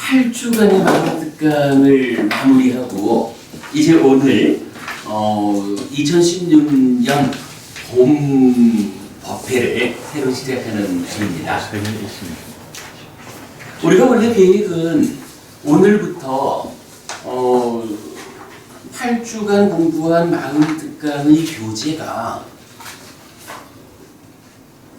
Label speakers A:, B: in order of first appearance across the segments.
A: 8주간의 마감특강을 마무리하고 이제 오늘 2016년 봄 법회를 새로 시작하는 중입니다. 우리가 원래 계획은 오늘부터 8주간 공부한 마감특강의 교재가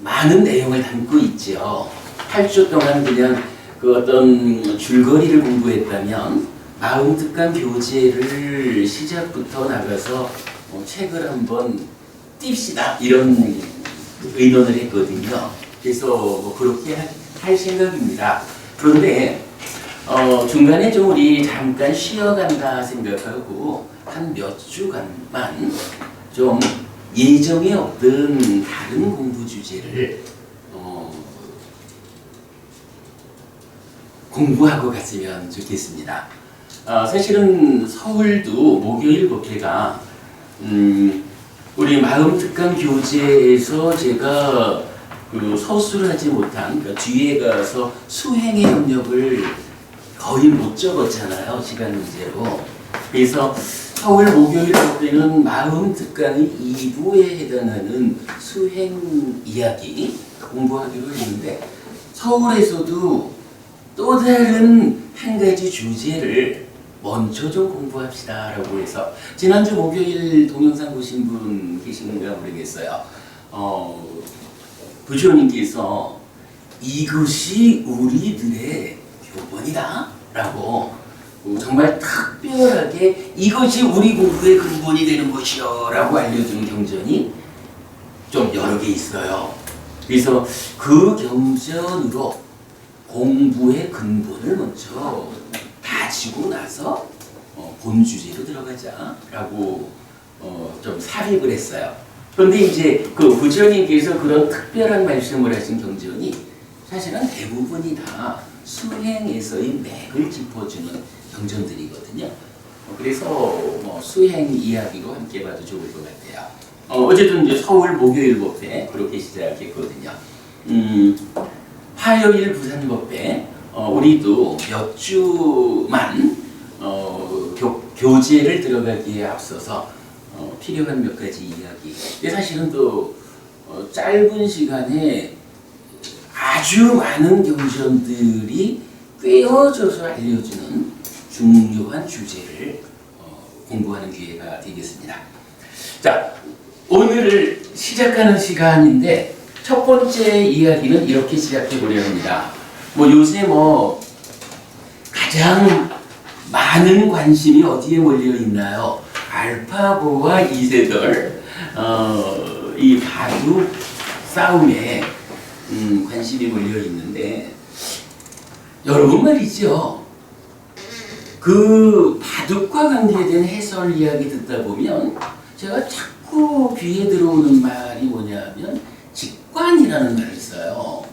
A: 많은 내용을 담고 있죠. 8주 동안 그냥 그 어떤 줄거리를 공부했다면 마음특강 교재를 시작부터 나가서 책을 한번 띱시다 이런 의논을 했거든요. 그래서 그렇게 할 생각입니다. 그런데 중간에 좀 우리 잠깐 쉬어간다 생각하고 한 몇 주간만 좀 예정에 없던 다른 공부 주제를 공부하고 갔으면 좋겠습니다. 사실은 서울도 목요일 법회가 우리 마음특강 교재에서 제가 서술을 하지 못한 그러니까 뒤에 가서 수행의 영역을 거의 못 적었잖아요. 시간 문제로. 그래서 서울 목요일 법회는 마음특강의 2부에 해당하는 수행 이야기 공부하기로 했는데 서울에서도 또 다른 한 가지 주제를 먼저 좀 공부합시다 라고 해서 지난주 목요일 동영상 보신 분 계신가 모르겠어요. 부처님께서 이것이 우리들의 교본이다 라고 정말 특별하게 이것이 우리 공부의 근본이 되는 것이요 라고 알려주는 경전이 좀 여러 개 있어요. 그래서 그 경전으로 공부의 근본을 먼저 다지고 나서 본 주제로 들어가자라고 좀 삽입을 했어요. 그런데 이제 그 부처님께서 그런 특별한 말씀을 하신 경전이 사실은 대부분이 다 수행에서의 맥을 짚어주는 경전들이거든요. 그래서 수행 이야기로 함께 봐도 좋을 것 같아요. 어쨌든 이제 서울 목요일 법회 그렇게 시작했거든요. 화요일 부산 법회 우리도 몇 주만 교재를 들어가기에 앞서서 필요한 몇 가지 이야기. 근데 사실은 또 짧은 시간에 아주 많은 경전들이 꿰어져서 알려주는 중요한 주제를 공부하는 기회가 되겠습니다. 자, 오늘을 시작하는 시간인데 첫 번째 이야기는 이렇게 시작해 보려 합니다. 요새 가장 많은 관심이 어디에 몰려 있나요? 알파고와 이세돌 이 바둑 싸움에 관심이 몰려 있는데 여러분 말이죠. 그 바둑과 관계된 해설 이야기 듣다 보면 제가 자꾸 귀에 들어오는 말이 뭐냐면 직관이라는 말을 써요.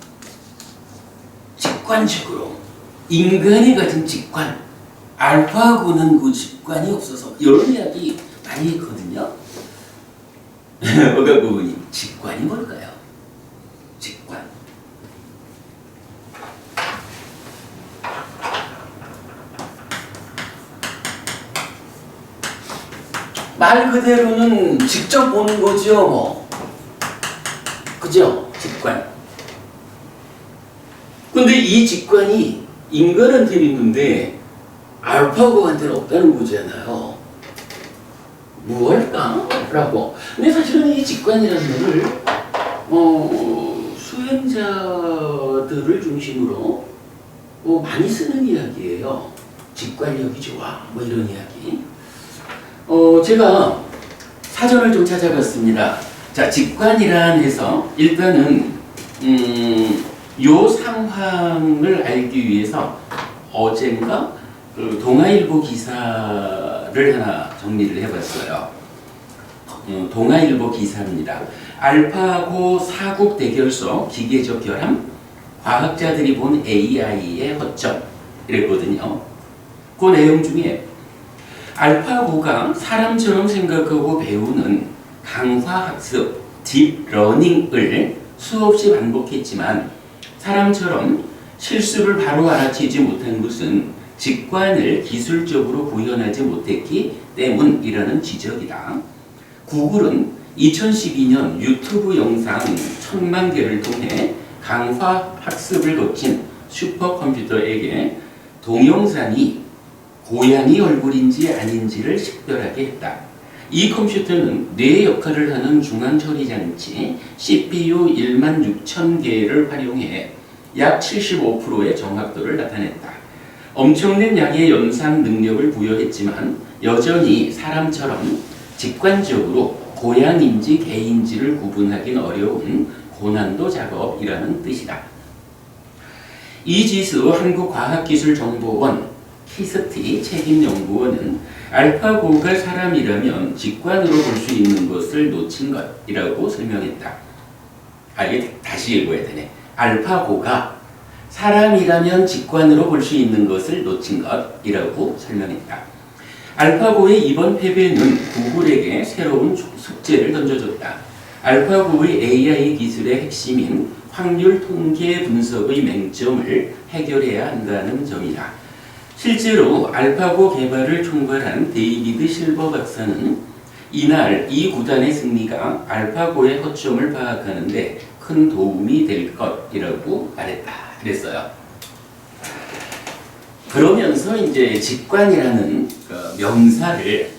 A: 직관적으로 인간이 가진 직관, 알파고는 그 직관이 없어서 이런 이야기 많이 했거든요. 어가 부분이 직관이 뭘까요? 직관. 말 그대로는 직접 보는 거죠, 그죠? 직관. 근데 이 직관이 인간한테는 있는데 알파고한테는 없다는 거잖아요. 무엇일까? 라고. 근데 사실은 이 직관이라는 말을 수행자들을 중심으로 많이 쓰는 이야기예요. 직관력이 좋아. 이런 이야기. 제가 사전을 좀 찾아봤습니다. 자, 직관이란 해서 일단은 요 상황을 알기 위해서 어젠가 그 동아일보 기사를 하나 정리를 해봤어요. 동아일보 기사입니다. 알파고 사국 대결서 기계적 결함, 과학자들이 본 AI의 허점 이랬거든요. 그 내용 중에 알파고가 사람처럼 생각하고 배우는 강화학습, 딥러닝을 수없이 반복했지만 사람처럼 실수를 바로 알아채지 못한 것은 직관을 기술적으로 구현하지 못했기 때문이라는 지적이다. 구글은 2012년 유튜브 영상 1000만 개를 통해 강화 학습을 거친 슈퍼컴퓨터에게 동영상이 고양이 얼굴인지 아닌지를 식별하게 했다. 이 컴퓨터는 뇌 역할을 하는 중앙처리장치 CPU 16,000개를 활용해 약 75%의 정확도를 나타냈다. 엄청난 양의 연상 능력을 부여했지만 여전히 사람처럼 직관적으로 고양인지 개인지를 구분하기는 어려운 고난도 작업이라는 뜻이다. 이지수 한국과학기술정보원 키스티 책임연구원은 알파고가 사람이라면 직관으로 볼 수 있는 것을 놓친 것이라고 설명했다. 이게 다시 읽어야 되네. 알파고가 사람이라면 직관으로 볼 수 있는 것을 놓친 것이라고 설명했다. 알파고의 이번 패배는 구글에게 새로운 숙제를 던져줬다. 알파고의 AI 기술의 핵심인 확률 통계 분석의 맹점을 해결해야 한다는 점이다. 실제로 알파고 개발을 총괄한 데이비드 실버 박사는 이날 이 구단의 승리가 알파고의 허점을 파악하는 데 큰 도움이 될 것이라고 말했다. 그랬어요. 그러면서 이제 직관이라는 명사를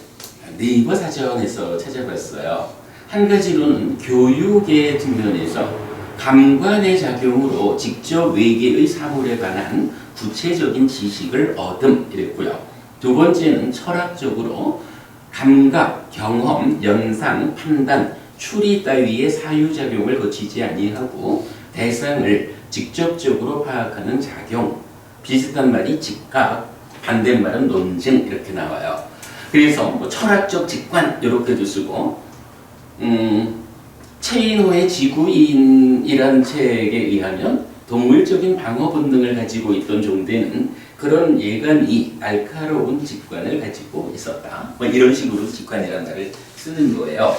A: 네이버 사전에서 찾아봤어요. 한 가지로는 교육의 측면에서 감관의 작용으로 직접 외계의 사물에 관한 구체적인 지식을 얻음 이랬고요. 두 번째는 철학적으로 감각, 경험, 연상, 판단, 추리 따위의 사유작용을 거치지 아니하고 대상을 직접적으로 파악하는 작용. 비슷한 말이 직각, 반대말은 논증 이렇게 나와요. 그래서 뭐 철학적 직관 이렇게도 쓰고 체인호의 지구인이라는 책에 의하면 동물적인 방어 본능을 가지고 있던 종대는 그런 예감이 날카로운 직관을 가지고 있었다. 뭐 이런 식으로 직관이라는 말을 쓰는 거예요.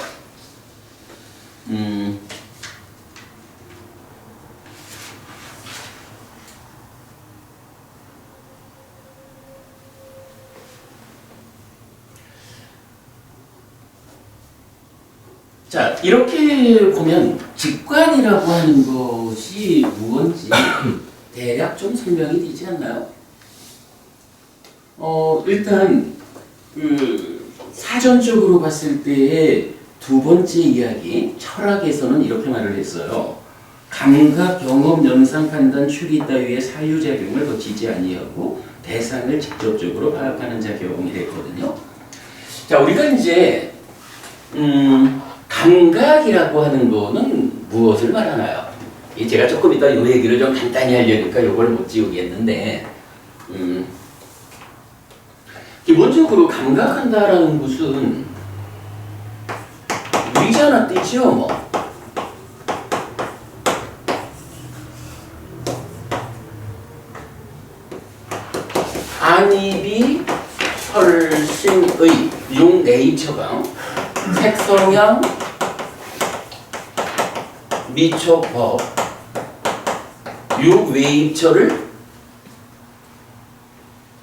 A: 자, 이렇게 보면 직관이라고 하는 것이 무엇인지 대략 좀 설명이 되지 않나요? 일단 사전적으로 봤을 때의 두 번째 이야기, 철학에서는 이렇게 말을 했어요. 감각, 경험, 연상, 판단, 추리 따위의 사유작용을 거치지 아니하고 대상을 직접적으로 파악하는 작용이 됐거든요. 자, 우리가 이제 감각이라고 하는 거는 무엇을 말하나요? 제가 조금 이따 이 얘기를 좀 간단히 하려니까 이걸 못 지우겠는데 기본적으로 감각한다라는 것은 위자나 뜻이요 뭐. 안입이 혈신의 용 네이처가 색성향 미초법 유웨이처를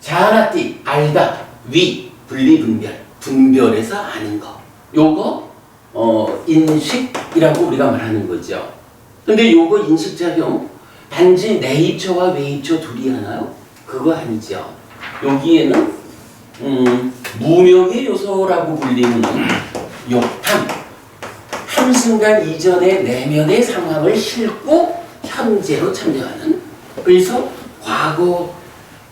A: 자나띠 알다 위 분리분별 분별해서 아는 거 요거 인식이라고 우리가 말하는 거죠. 근데 요거 인식작용 단지 네이처와 웨이처 둘이 하나요? 그거 아니죠. 여기에는 무명의 요소라고 불리는 욕탐 한순간 이전의 내면의 상황을 싣고 현재로 참여하는, 그래서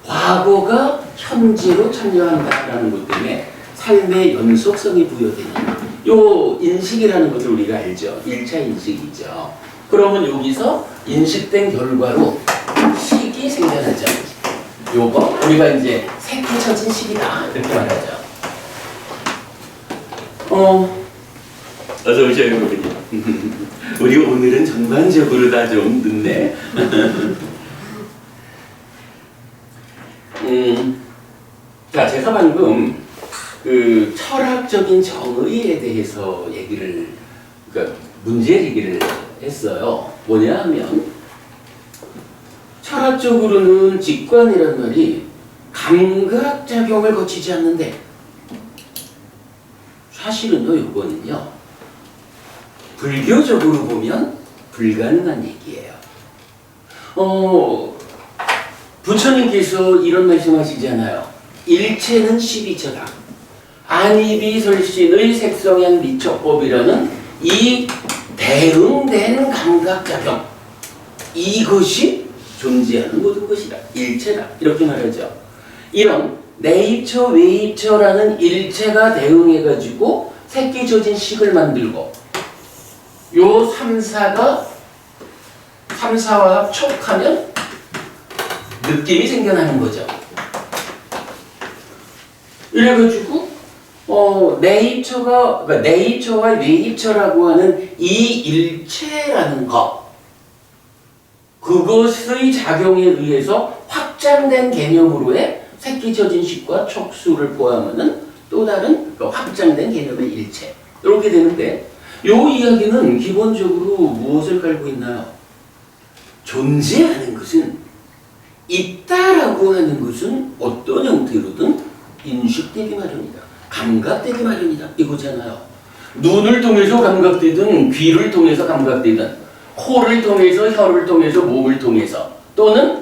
A: 과거가 현재로 참여한다라는 것 때문에 삶의 연속성이 부여되는 요 인식이라는 것을 우리가 알죠. 1차 인식이죠. 그러면 여기서 인식된 결과로 식이 생겨나죠. 요거 우리가 이제 새끼 처진 식이다 이렇게 말하죠. 어서 오셔요, 여러분이. 우리 오늘은 전반적으로 다 좀 늦네. 자, 제가 방금 그 철학적인 정의에 대해서 문제 제기를 했어요. 뭐냐 하면 철학적으로는 직관이란 말이 감각작용을 거치지 않는데, 사실은요, 이거는요, 불교적으로 보면 불가능한 얘기예요. 부처님께서 이런 말씀하시잖아요. 일체는 12처다. 안이비설신의 색성향 미처법이라는 이 대응된 감각작용, 이것이 존재하는 모든 것이다. 일체다. 이렇게 말하죠. 이런 내입처, 외입처라는 일체가 대응해가지고 새끼 젖은 식을 만들고 요 3사와 합촉하면 느낌이 생겨나는 거죠. 이래가지고 그러니까 내입처와 외입처라고 하는 이 일체라는 것, 그것의 작용에 의해서 확장된 개념으로의 새끼젖은식과 촉수를 포함하는 또 다른 확장된 개념의 일체, 이렇게 되는데, 이 이야기는 기본적으로 무엇을 깔고 있나요? 존재하는 것은, 있다라고 하는 것은 어떤 형태로든 인식되기 마련이다. 감각되기 마련이다. 이거잖아요. 눈을 통해서 감각되든, 귀를 통해서 감각되든, 코를 통해서, 혀를 통해서, 몸을 통해서, 또는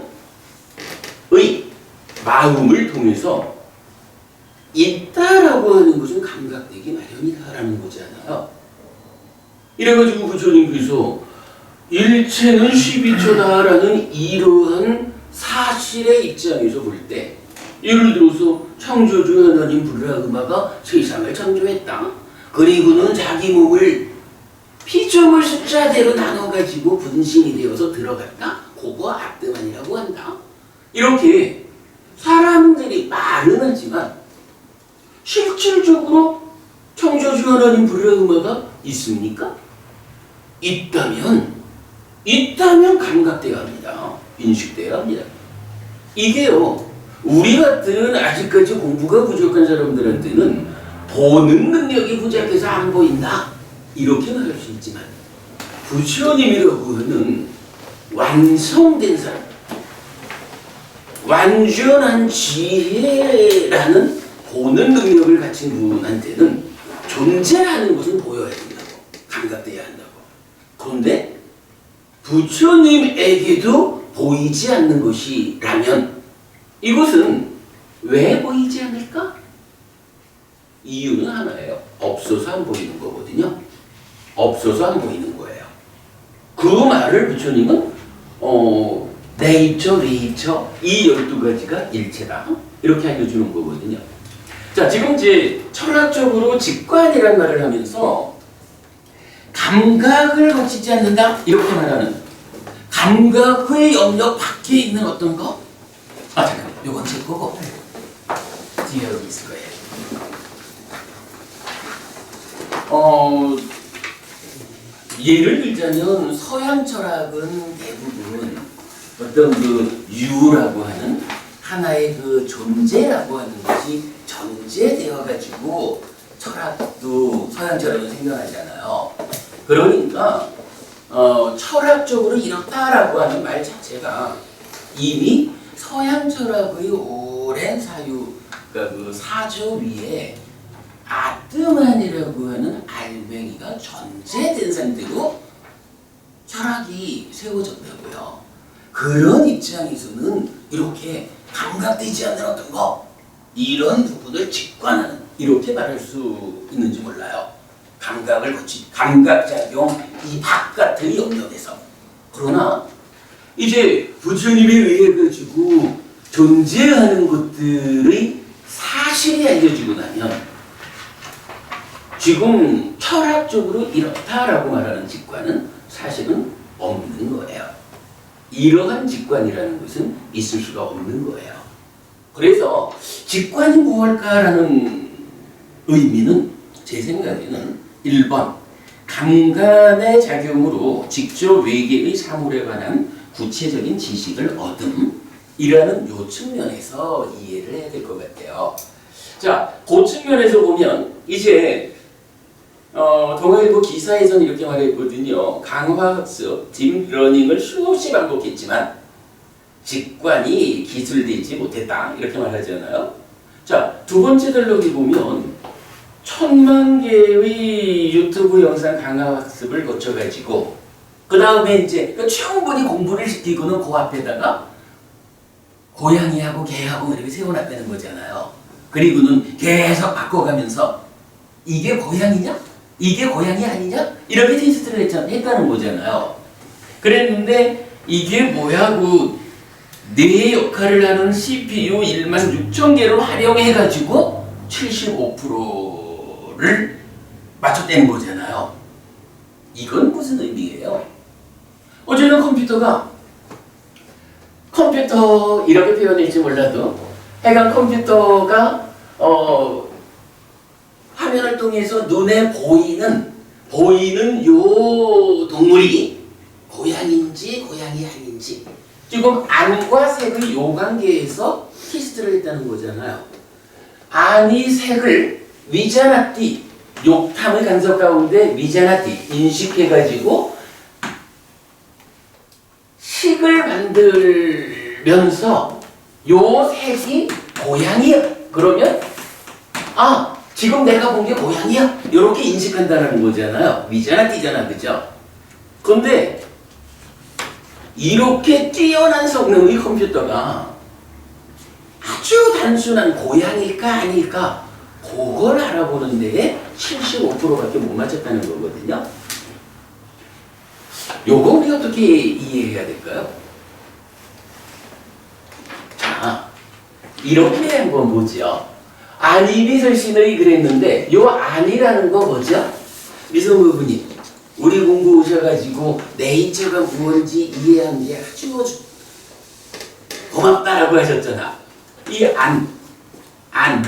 A: 마음을 통해서 있다라고 하는 것은 감각되기 마련이다라는 거잖아요. 이래가지고 부처님께서 일체는 12처다라는 이러한 사실의 입장에서 볼 때, 예를 들어서 창조주 하나님 브라흐마가 세상을 창조했다. 그리고는 자기 몸을 피조물 숫자대로 나눠가지고 분신이 되어서 들어갔다. 그거 아뜨만이라고 한다. 이렇게 사람들이 말은 하지만 실질적으로 창조주 하나님 브라흐마가 있습니까? 있다면 감각되어야 합니다. 인식되어야 합니다. 이게요, 우리 같은 아직까지 공부가 부족한 사람들한테는 보는 능력이 부족해서 안 보인다, 이렇게 말할 수 있지만, 부처님이라고 하는 완성된 사람, 완전한 지혜라는 보는 능력을 가진 분한테는 존재하는 것은 보여야 된다고, 감각돼야 한다고. 그런데 부처님에게도 보이지 않는 것이라면 이것은 왜 보이지 않을까? 이유는 하나예요. 없어서 안 보이는 거거든요. 없어서 안 보이는 거예요. 그 말을 부처님은 내입처, 외입처, 이 12가지가 일체다, 이렇게 알려주는 거거든요. 자, 지금 이제 철학적으로 직관이라는 말을 하면서 감각을 거치지 않는다, 이렇게 말하는, 감각의 영역 밖에 있는 어떤 거? 잠깐만, 요건 제 거고 뒤에 여기 있을 거예요. 예를 들자면 서양 철학은 대부분 어떤 그 유라고 하는 하나의 그 존재라고 하는 것이 전제되어 가지고 철학도, 서양 철학은 생겨나잖아요. 그러니까 철학적으로 이렇다라고 하는 말 자체가 이미 서양 철학의 오랜 사유, 그러니까 그 사조 위에 아뜨만이라고 하는 알맹이가 전제된 상태로 철학이 세워졌다고요. 그런 입장에서는 이렇게 감각되지 않는 어떤 거, 이런 부분을 직관하는, 이렇게 말할 수 있는지 몰라요. 감각을 거친 감각작용 이 바깥의 영역에서. 그러나 이제 부처님에 의해 가지고 존재하는 것들의 사실이 알려지고 나면 지금 철학적으로 이렇다라고 말하는 직관은 사실은 없는 거예요. 이러한 직관이라는 것은 있을 수가 없는 거예요. 그래서 직관이 무엇일까라는 의미는 제 생각에는 1번, 감관의 작용으로 직접 외계의 사물에 관한 구체적인 지식을 얻음, 이라는 요 측면에서 이해를 해야 될 것 같아요. 자, 그 측면에서 보면 이제 동아일보 기사에서는 이렇게 말했거든요. 강화학습, 딥러닝을 수없이 반복했지만 직관이 기술되지 못했다 이렇게 말하잖아요. 자, 두 번째 대목에 보면 1000만 개의 유튜브 영상 강화 학습을 거쳐가지고 그 다음에 이제 충분히 공부를 시키고는 그 앞에다가 고양이하고 개하고 이렇게 세워놨다는 거잖아요. 그리고는 계속 바꿔가면서 이게 고양이냐? 이게 고양이 아니냐? 이렇게 테스트를 했다는 거잖아요. 그랬는데 이게 뭐야고 뇌의 역할을 하는 CPU 16,000개를 활용해가지고 75%를 맞췄다는 거잖아요. 이건 무슨 의미예요? 어제는 컴퓨터 이렇게 표현할지 몰라도 하여간 컴퓨터가 화면을 통해서 눈에 보이는 요 동물이 고양이인지 고양이 아닌지 지금 안과 색의 요 관계에서 테스트를 했다는 거잖아요. 안이 색을 위자나티 욕탐의 간섭 가운데 위자나티 인식해가지고 식을 만들면서 요 색이 고양이야. 그러면 지금 내가 본 게 고양이야. 이렇게 인식한다는 거잖아요. 위자나티잖아, 그죠? 근데 이렇게 뛰어난 성능의 컴퓨터가 아주 단순한 고양일까 아닐까 그걸 알아보는 데에 75%밖에 못 맞췄다는 거거든요. 요거 우리 어떻게 이해해야 될까요? 자, 이렇게 한번 보죠. 안이비설신의 그랬는데 요 안이라는 거 뭐죠? 미성부 분이 우리 공부 오셔가지고 네이처가 무언지 이해한 게 아주 고맙다라고 하셨잖아. 이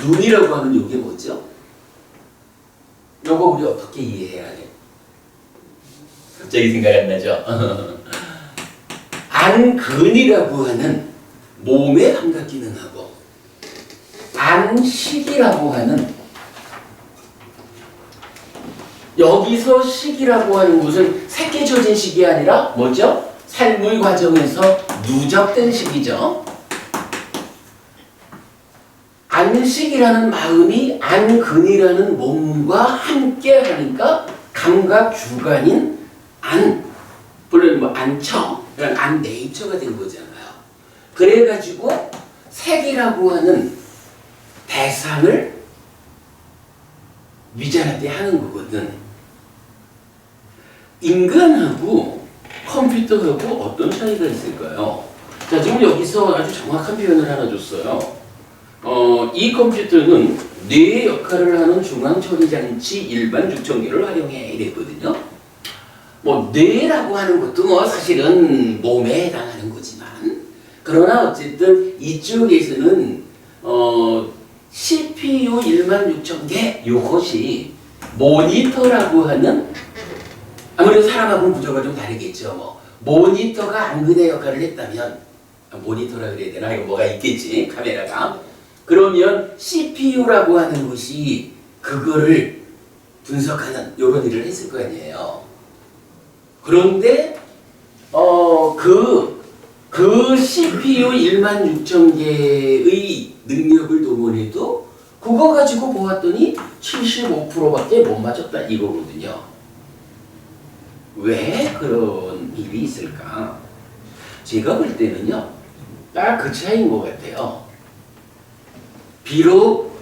A: 눈이라고 하는 요게 뭐죠? 요거 우리 어떻게 이해해야 돼? 갑자기 생각 안 나죠? 안근이라고 하는 몸의 감각 기능하고 안식이라고 하는 여기서 식이라고 하는 것은 새끼쳐진 식이 아니라 뭐죠? 삶의 과정에서 누적된 식이죠. 안식이라는 마음이 안근이라는 몸과 함께 하니까 감각 주관인 물론 뭐 안청, 안네이처가 된 거잖아요. 그래가지고 색이라고 하는 대상을 위자나티 하는 거거든. 인간하고 컴퓨터하고 어떤 차이가 있을까요? 자, 지금 여기서 아주 정확한 표현을 하나 줬어요. 이 컴퓨터는 뇌의 역할을 하는 중앙처리장치 일반 6,000개를 활용해 이랬거든요. 뭐 뇌라고 하는 것도 뭐 사실은 몸에 해당하는 거지만 그러나 어쨌든 이쪽에서는 CPU 16,000개 요것이 모니터라고 하는 아무래도 사람하고는 구조가 좀 다르겠죠. 뭐 모니터가 안근의 역할을 했다면 모니터라 그래야 되나? 이거 뭐가 있겠지 카메라가. 그러면 CPU라고 하는 것이 그거를 분석하는 요런 일을 했을 거 아니에요. 그런데 그 CPU 16,000개의 능력을 동원해도 그거 가지고 보았더니 75%밖에 못 맞췄다 이거거든요. 왜 그런 일이 있을까? 제가 볼 때는요, 딱 그 차이인 것 같아요. 비록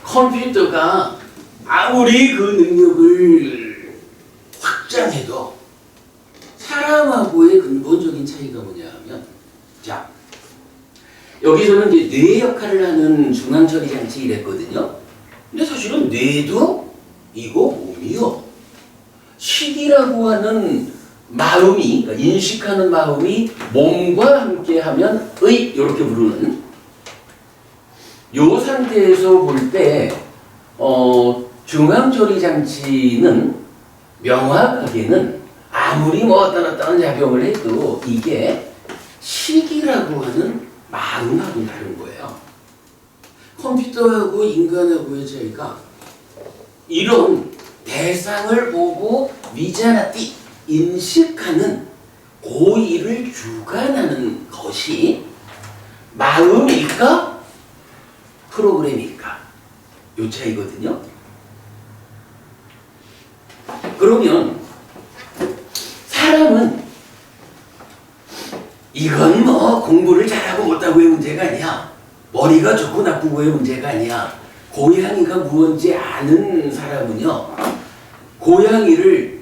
A: 컴퓨터가 아무리 그 능력을 확장해도 사람하고의 근본적인 차이가 뭐냐 하면, 자, 여기서는 이제 뇌 역할을 하는 중앙처리 장치 이랬거든요. 근데 사실은 뇌도 이거 몸이요. 식이라고 하는 마음이, 그러니까 인식하는 마음이 몸과 함께 하면 이렇게 부르는 요 상태에서 볼 때 중앙처리 장치는 명확하게는 아무리 뭐 어떤 작용을 해도 이게 식이라고 하는 마음하고는 다른 거예요. 컴퓨터하고 인간하고의 차이가 이런 대상을 보고 위자나티 인식하는 고의를 주관하는 것이 마음일까? 프로그램일까? 요 차이거든요. 그러면 사람은 이건 뭐 공부를 잘하고 못하고의 문제가 아니야. 머리가 좋고 나쁘고의 문제가 아니야. 고양이가 무언지 아는 사람은요, 고양이를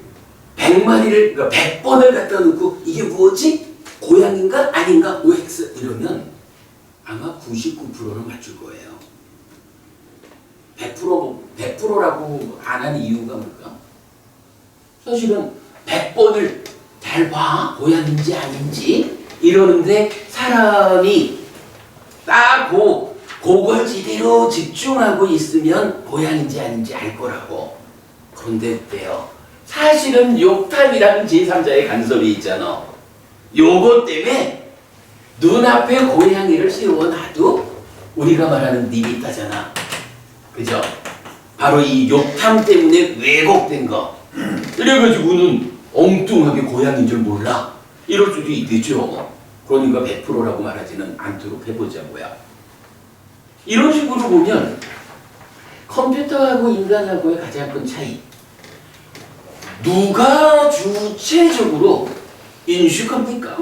A: 100마리를, 그러니까 100번을 갖다 놓고 이게 무엇이? 고양인가? 아닌가? OX 이러면 아마 99%는 맞출 거예요. 100%라고 안 한 이유가 뭘까? 사실은 100번을 잘 봐. 고양인지 아닌지 이러는데 사람이 딱 그걸지대로 집중하고 있으면 고양인지 아닌지 알 거라고. 그런데 어때요? 사실은 욕탐이라는 제3자의 간섭이 있잖아. 요것 때문에 눈앞에 고양이를 세워놔도 우리가 말하는 니비타잖아. 그죠? 바로 이 욕탐 때문에 왜곡된 거. 이래가지고는 엉뚱하게 고양이인 줄 몰라. 이럴 수도 있겠죠. 그러니까 100%라고 말하지는 않도록 해보자고요. 이런 식으로 보면 컴퓨터하고 인간하고의 가장 큰 차이. 누가 주체적으로 인식합니까?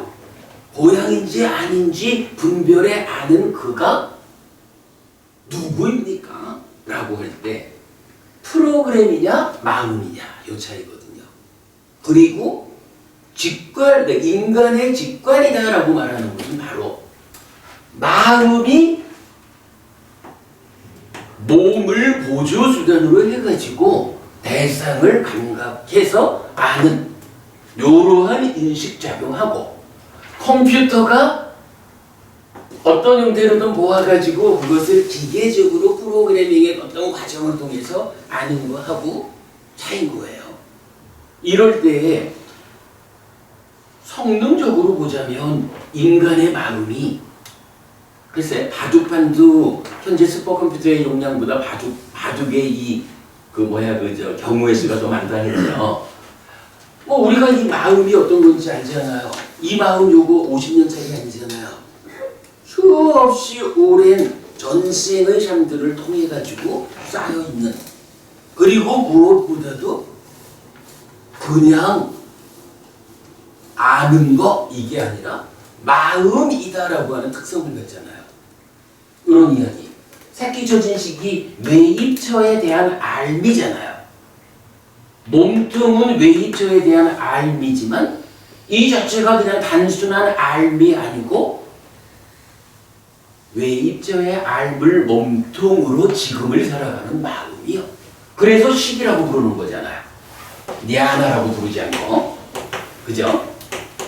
A: 고양인지 아닌지 분별해 아는 그가 누구입니까? 라고 할 때 프로그램이냐 마음이냐 요 차이거든요. 그리고 직관, 인간의 직관이다 라고 말하는 것은 바로 마음이 몸을 보조수단으로 해가지고 대상을 감각해서 아는 이러한 인식작용하고, 컴퓨터가 어떤 형태로든 모아가지고 그것을 기계적으로 프로그래밍의 어떤 과정을 통해서 아는 거하고 차이인 거예요. 이럴 때 성능적으로 보자면 인간의 마음이, 글쎄 바둑판도 현재 슈퍼컴퓨터의 용량보다 바둑의 경우의 수가 더 많다 했죠. 뭐 우리가 이 마음이 어떤 건지 알잖아요. 이 마음 요거 50년 차이 아니잖아요. 수없이 오랜 전생의 삶들을 통해 가지고 쌓여 있는, 그리고 무엇보다도 그냥 아는 거 이게 아니라 마음이다라고 하는 특성을 갖잖아요. 이런 이야기. 새끼 초진식이 외입처에 대한 알미잖아요. 몸통은 외입처에 대한 알미지만 이 자체가 그냥 단순한 알미 아니고 외입처의 알을 몸통으로 지금을 살아가는 마음이요. 그래서 식이라고 부르는 거잖아요. 니아나라고 부르지 않고. 그죠?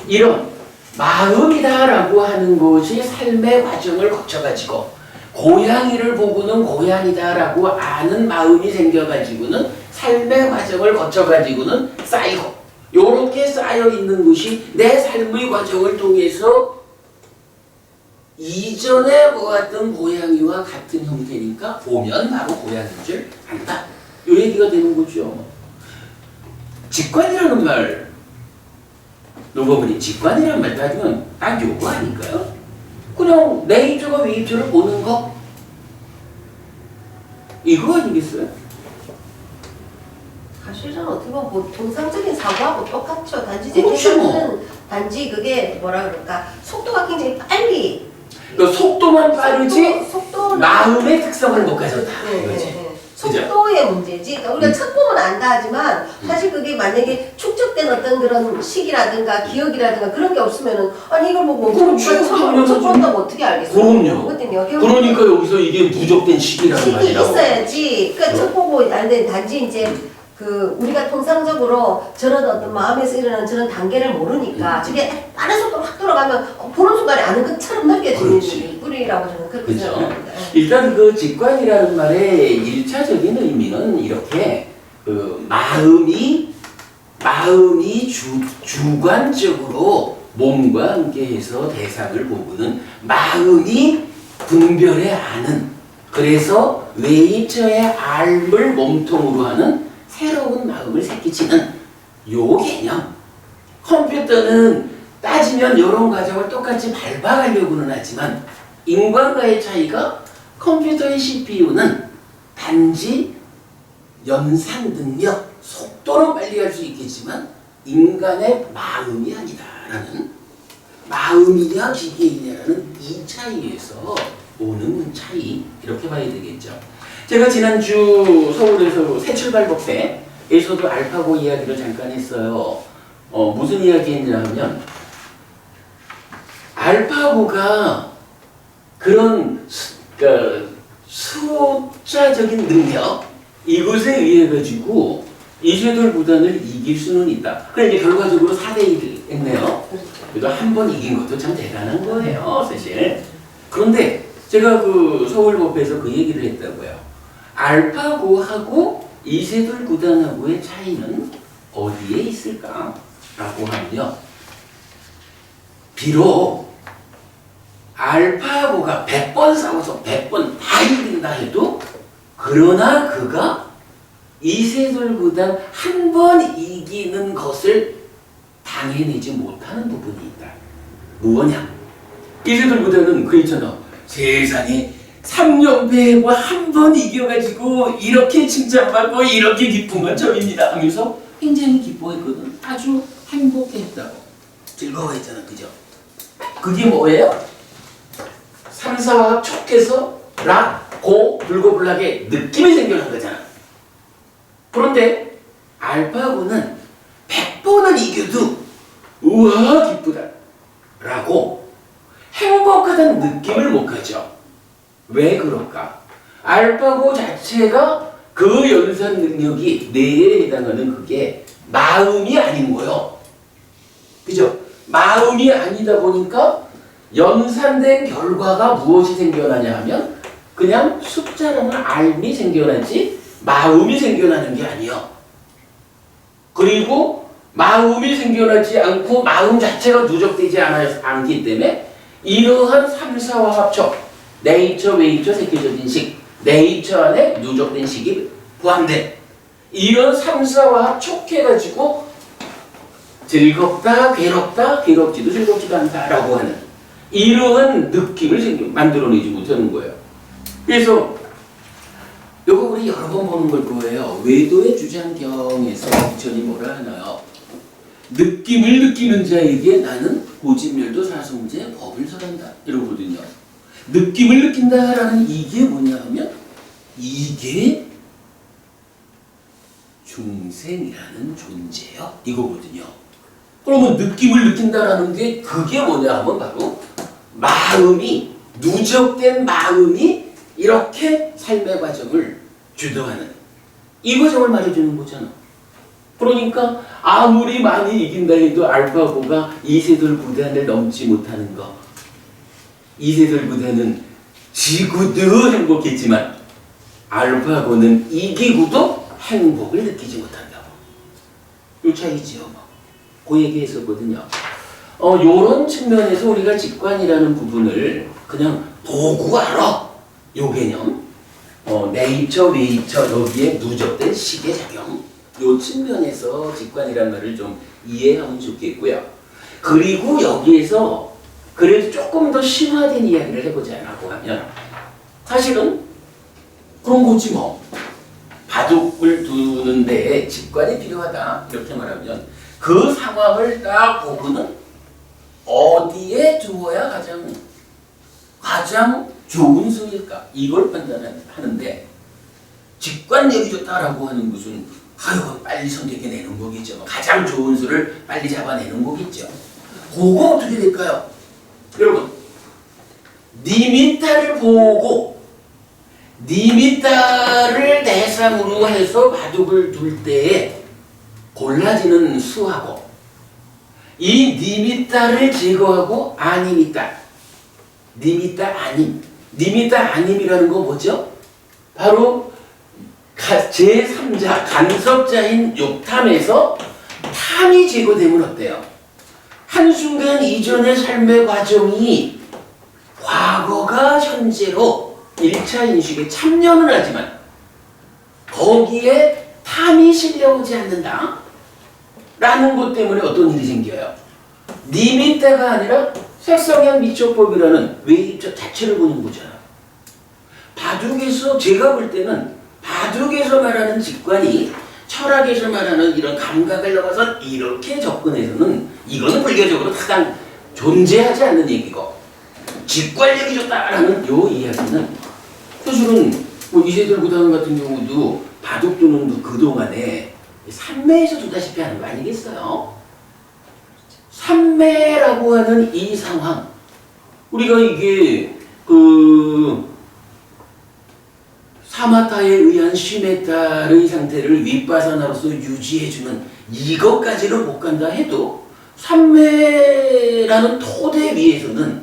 A: 이런 마음이다라고 하는 것이 삶의 과정을 거쳐가지고 고양이를 보고는 고양이다라고 아는 마음이 생겨가지고는 삶의 과정을 거쳐가지고는 쌓이고, 요렇게 쌓여있는 것이 내 삶의 과정을 통해서 이전에 보았던 고양이와 같은 형태니까 보면 바로 고양이인 줄 안다. 요 얘기가 되는 거죠. 직관이라는 말, 누가 보니 직관이라는 말 따지면 딱 요거 아닐까요? 그냥 내 입자가 왜 입자를 보는 거? 이거 아니겠어요?
B: 사실은 어떻게 보면 통상적인 사고하고 똑같죠. 단지 단지 그게 뭐라 그럴까, 속도가 굉장히 빨리.
A: 그러니까 속도만 빠르지
B: 속도는
A: 마음의 특성을 못 가졌다. 이거지.
B: 속도의 문제지. 그러니까 우리가 첫 보면 안다 하지만 사실 그게 만약에 축적된 어떤 그런 시기라든가 기억이라든가 그런 게 없으면은 아니 이걸 뭐 첫 본다고 어떻게 알겠어요?
A: 그럼요. 그러니까 여기서 이게 부족된 시기라는 말이라고.
B: 있어야지. 그러니까 첫 보고 알는 단지 이제 그 우리가 통상적으로 저런 어떤 마음에서 일어나는 저런 단계를 모르니까 저게 빠른 속도로 확 돌아가면 보는 순간에 아는 것처럼 느껴지는 뿌리라고 저는 그렇게 생각합니다.
A: 일단 그 직관이라는 말의 1차적인 의미는 이렇게 그 마음이 주관적으로 몸과 함께해서 대상을 보고는 마음이 분별해 아는, 그래서 외입처의 알을 몸통으로 하는 새로운 마음을 새끼치는 요 개념. 컴퓨터는 따지면 이런 과정을 똑같이 밟아가려고는 하지만 인간과의 차이가 컴퓨터의 CPU는 단지 연산 능력, 속도는 빨리 할 수 있겠지만 인간의 마음이 아니다라는, 마음이냐 기계이냐라는 이 차이에서 오는 차이, 이렇게 봐야 되겠죠. 제가 지난주 서울에서 새출발법회에서도 알파고 이야기를 잠깐 했어요. 무슨 이야기 했냐 하면 알파고가 그런 숫자적인 능력, 이것에 의해 가지고 이세돌 구단을 이길 수는 있다. 그래 이제 결과적으로 4대1 했네요. 그래도 한 번 이긴 것도 참 대단한 거예요, 사실. 그런데 제가 그 서울법에서 그 얘기를 했다고요. 알파고하고 이세돌 구단하고의 차이는 어디에 있을까? 라고 하면요. 비록 알파고가 100번 싸워서 100번 다 이긴다 해도 그러나 그가 이세돌 구단 한 번 이기는 것을 당해내지 못하는 부분이 있다. 뭐냐? 이세돌 구단은 그랬잖아. 세상에 3연패하고 한 번 이겨가지고 이렇게 칭찬받고 이렇게 기쁜 건 처음입니다 하면서 굉장히 기뻐했거든. 아주 행복했다고. 즐거워했잖아. 그죠? 그게 뭐예요? 3, 4와 촉해서 라, 고, 불고불하게 느낌이 생겨난 거잖아. 그런데 알파고는 100번을 이겨도 우와 기쁘다 라고 행복하다는 느낌을 못 가져. 왜 그럴까? 알파고 자체가 그 연산 능력이 뇌에 해당하는 그게 마음이 아닌 거요. 그죠? 마음이 아니다 보니까 연산된 결과가 무엇이 생겨나냐 하면 그냥 숫자라는 알이 생겨나지 마음이 생겨나는 게 아니야. 그리고 마음이 생겨나지 않고 마음 자체가 누적되지 않기 때문에 이러한 3, 4와 합쳐 네이처, 웨이처, 새겨져진 식, 네이처 안에 누적된 식이 포함된 이런 3, 4와 합촉해가지고 즐겁다, 괴롭다, 괴롭지도 즐겁지도 않다라고 하는 이러한 느낌을 만들어내지 못하는 거예요. 그래서 이거 우리 여러 번 보는 걸 거예요. 외도의 주장경에서 부처님이 뭐라 하나요? 느낌을 느끼는 자에게 나는 고집멸도 사성제 법을 설한다 이러거든요. 느낌을 느낀다라는 이게 뭐냐 하면 이게 중생이라는 존재요 이거거든요. 그러면 느낌을 느낀다라는 게 그게 뭐냐 하면 바로 마음이 누적된 마음이 이렇게 삶의 과정을 주도하는 이 과정을 말해주는 거잖아. 그러니까 아무리 많이 이긴다 해도 알파고가 이세돌 구단을 넘지 못하는 거. 이세돌 구단은 지고도 행복했지만 알파고는 이기고도 행복을 느끼지 못한다고. 이 차이지요. 그 얘기 했었거든요. 요런 측면에서 우리가 직관이라는 부분을 그냥 보고 알아. 요 개념. 네이처, 웨이처 여기에 누적된 식의 작용. 요 측면에서 직관이라는 말을 좀 이해하면 좋겠고요. 그리고 여기에서 그래도 조금 더 심화된 이야기를 해보자라고 하면 사실은 그런 거지 뭐. 바둑을 두는데 직관이 필요하다 이렇게 말하면 그 상황을 딱 보고는 어디에 두어야 가장 좋은 수일까 이걸 판단하는데 직관력이 좋다라고 하는 것은 빨리 선택해내는 거겠죠. 가장 좋은 수를 빨리 잡아내는 거겠죠. 그거 어떻게 될까요? 여러분 니미타를 보고 니미타를 대상으로 해서 바둑을 둘 때에 골라지는 수하고 이 니미타를 제거하고 아니미타 니미타 아님 니미타 아님이라는 거 뭐죠? 바로 제3자 간섭자인 욕탐에서 탐이 제거되면 어때요? 한순간 이전의 삶의 과정이 과거가 현재로 1차 인식에 참여는 하지만 거기에 탐이 실려오지 않는다 라는 것 때문에 어떤 일이 생겨요? 네 밑대가 아니라 색성향 미적법이라는 외입자 자체를 보는 거잖아. 바둑에서 제가 볼 때는 바둑에서 말하는 직관이 철학에서 말하는 이런 감각을 넘어서 이렇게 접근해서는 이거는 불교적으로 타당 존재하지 않는 얘기고 직관력이 좋다라는 요 이야기는 사실은 뭐 이세돌 구단 같은 경우도 바둑 두는 그동안에 삼매에서 두다시피 하는 거 아니겠어요? 삼매라고 하는 이 상황 우리가 이게 그 사마타에 의한 쉬메타의 상태를 윗바사나로서 유지해주는 이것까지는 못 간다 해도 삼매라는 토대 위에서는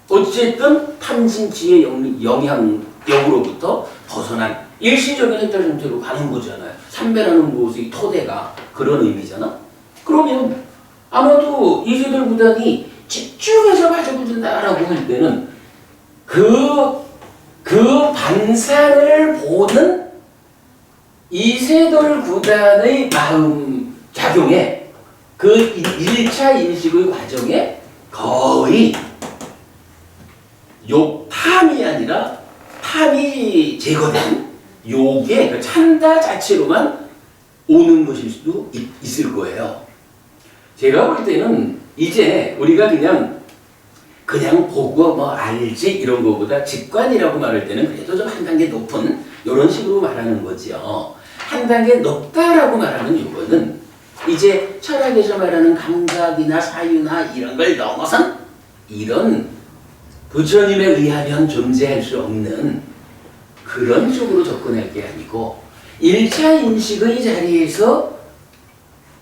A: 어쨌든 탐진치의 영향력으로부터 벗어난 일시적인 핵달 상태로 가는 거잖아요. 삼매라는 곳의 토대가 그런 의미잖아. 그러면 아마도 이세돌 구단이 집중해서 맞아붙는다라고 할 때는 그 반상을 보는 이세돌 구단의 마음 작용에 그 1차 인식의 과정에 거의 욕탐이 아니라 탐이 제거된 욕의 그 찬다 자체로만 오는 것일 수도 있을 거예요. 제가 볼 때는 이제 우리가 그냥 보고 뭐 알지 이런 거보다 직관이라고 말할 때는 그래도 좀 한 단계 높은 이런 식으로 말하는 거죠. 한 단계 높다라고 말하는 이거는 이제 철학에서 말하는 감각이나 사유나 이런 걸 넘어선 이런 부처님에 의하면 존재할 수 없는 그런 쪽으로 접근할 게 아니고 1차 인식의 자리에서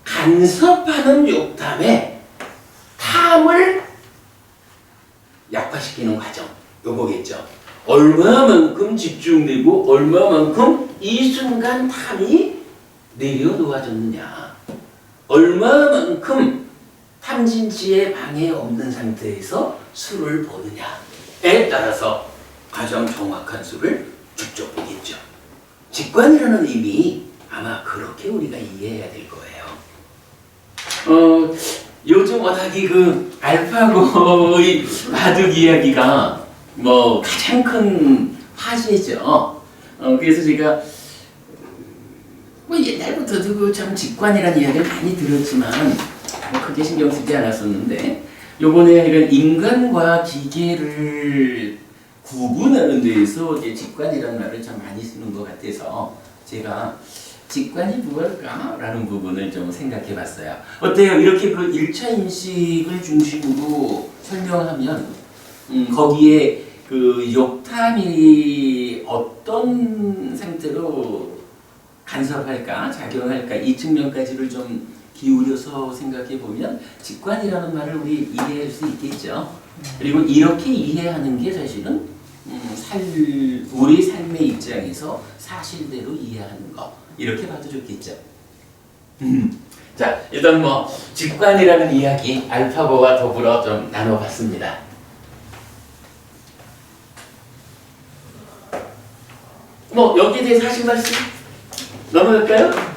A: 간섭하는 욕탐에 탐을 약화시키는 과정 요거겠죠. 얼마만큼 집중되고 얼마만큼 이 순간 탐이 내려놓아졌느냐 얼마만큼 탐진치의 방해 없는 상태에서 수를 보느냐에 따라서 가장 정확한 수를 직접 보겠죠. 직관이라는 의미 아마 그렇게 우리가 이해해야 될 거예요. 요즘 워낙에 그 알파고의 바둑 이야기가 뭐 가장 큰 화제죠. 그래서 제가 뭐 옛날부터도 그 참 직관이라는 이야기를 많이 들었지만 뭐 크게 신경 쓰지 않았었는데 요번에 이런 인간과 기계를 구분하는 데에서 이제 직관이라는 말을 참 많이 쓰는 것 같아서 제가 직관이 무엇일까라는 부분을 좀 생각해 봤어요. 어때요? 이렇게 그 1차 인식을 중심으로 설명하면 거기에 그 욕탐이 어떤 상태로 간섭할까, 작용할까 이 측면까지를 좀 기울여서 생각해 보면 직관이라는 말을 우리 이해할 수 있겠죠. 그리고 이렇게 이해하는 게 사실은 우리 삶의 입장에서 사실대로 이해하는 거 이렇게 봐도 좋겠죠. 자, 일단 뭐 직관이라는 이야기 알파고와 더불어 좀 나눠봤습니다. 뭐 여기에 대해서 하신 말씀 넘어갈까요?